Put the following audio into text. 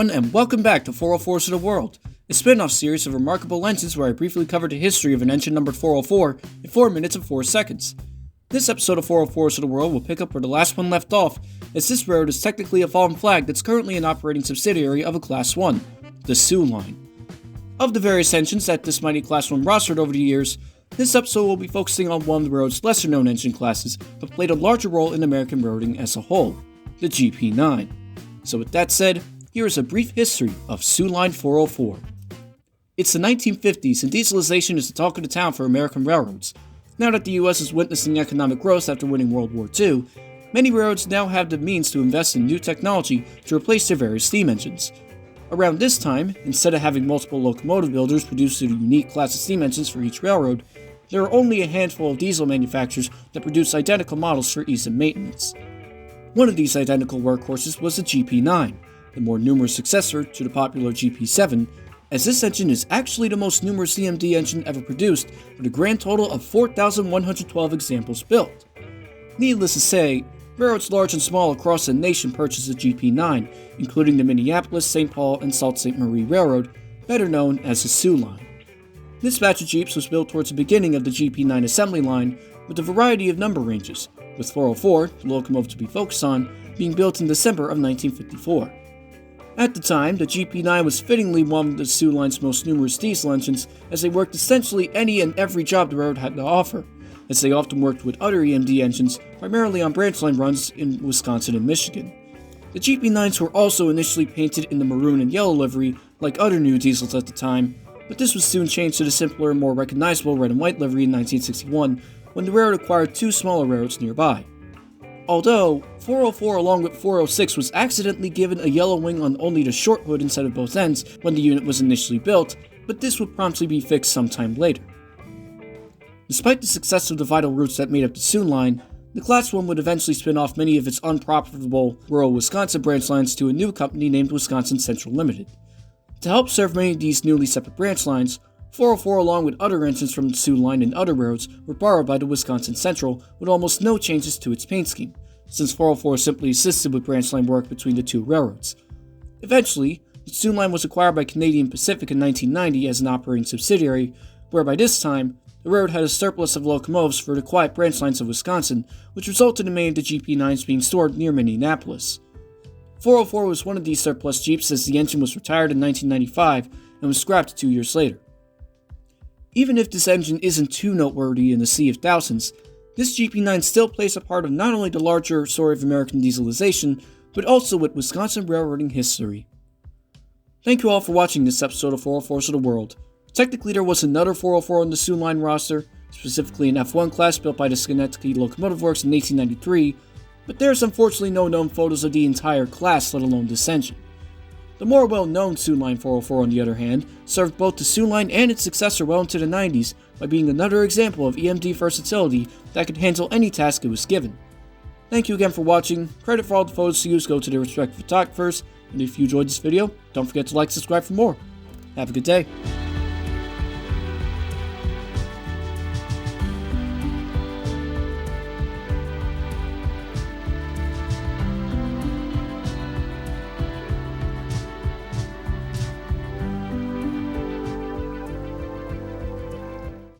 everyone, and welcome back to 404s of the World, a spin-off series of remarkable engines where I briefly covered the history of an engine numbered 404 in 4 minutes and 4 seconds. This episode of 404s of the World will pick up where the last one left off, as this railroad is technically a fallen flag that's currently an operating subsidiary of a Class 1, the Soo Line. Of the various engines that this mighty Class 1 rostered over the years, this episode will be focusing on one of the railroad's lesser-known engine classes, but played a larger role in American railroading as a whole, the GP9. So with that said, here is a brief history of Soo Line 404. It's the 1950s and dieselization is the talk of the town for American railroads. Now that the US is witnessing economic growth after winning World War II, many railroads now have the means to invest in new technology to replace their various steam engines. Around this time, instead of having multiple locomotive builders produce a unique class of steam engines for each railroad, there are only a handful of diesel manufacturers that produce identical models for ease of maintenance. One of these identical workhorses was the GP9, the more numerous successor to the popular GP7, as this engine is actually the most numerous CMD engine ever produced, with a grand total of 4,112 examples built. Needless to say, railroads large and small across the nation purchased the GP9, including the Minneapolis, St. Paul, and Sault Ste. Marie Railroad, better known as the Soo Line. This batch of Jeeps was built towards the beginning of the GP9 assembly line, with a variety of number ranges, with 404, the locomotive to be focused on, being built in December of 1954. At the time, the GP9 was fittingly one of the Soo Line's most numerous diesel engines, as they worked essentially any and every job the railroad had to offer, as they often worked with other EMD engines, primarily on branch line runs in Wisconsin and Michigan. The GP9s were also initially painted in the maroon and yellow livery, like other new diesels at the time, but this was soon changed to the simpler and more recognizable red and white livery in 1961, when the railroad acquired two smaller railroads nearby. Although, 404 along with 406 was accidentally given a yellow wing on only the short hood instead of both ends when the unit was initially built, but this would promptly be fixed sometime later. Despite the success of the vital routes that made up the Soo Line, the Class 1 would eventually spin off many of its unprofitable rural Wisconsin branch lines to a new company named Wisconsin Central Limited. To help serve many of these newly separate branch lines, 404 along with other engines from the Soo Line and other railroads were borrowed by the Wisconsin Central with almost no changes to its paint scheme, since 404 simply assisted with branch line work between the two railroads. Eventually, the Soo Line was acquired by Canadian Pacific in 1990 as an operating subsidiary, where by this time, the railroad had a surplus of locomotives for the quiet branch lines of Wisconsin, which resulted in many of the GP9s being stored near Minneapolis. 404 was one of these surplus Jeeps as the engine was retired in 1995 and was scrapped 2 years later. Even if this engine isn't too noteworthy in the sea of thousands, this GP9 still plays a part of not only the larger story of American dieselization, but also with Wisconsin railroading history. Thank you all for watching this episode of 404s of the World. Technically there was another 404 on the Soo Line roster, specifically an F1 class built by the Schenectady Locomotive Works in 1893, but there's unfortunately no known photos of the entire class, let alone this engine. The more well-known Soo Line 404, on the other hand, served both the Soo Line and its successor well into the 90s by being another example of EMD versatility that could handle any task it was given. Thank you again for watching. Credit for all the photos used go to their respective photographers, and if you enjoyed this video, don't forget to like and subscribe for more. Have a good day.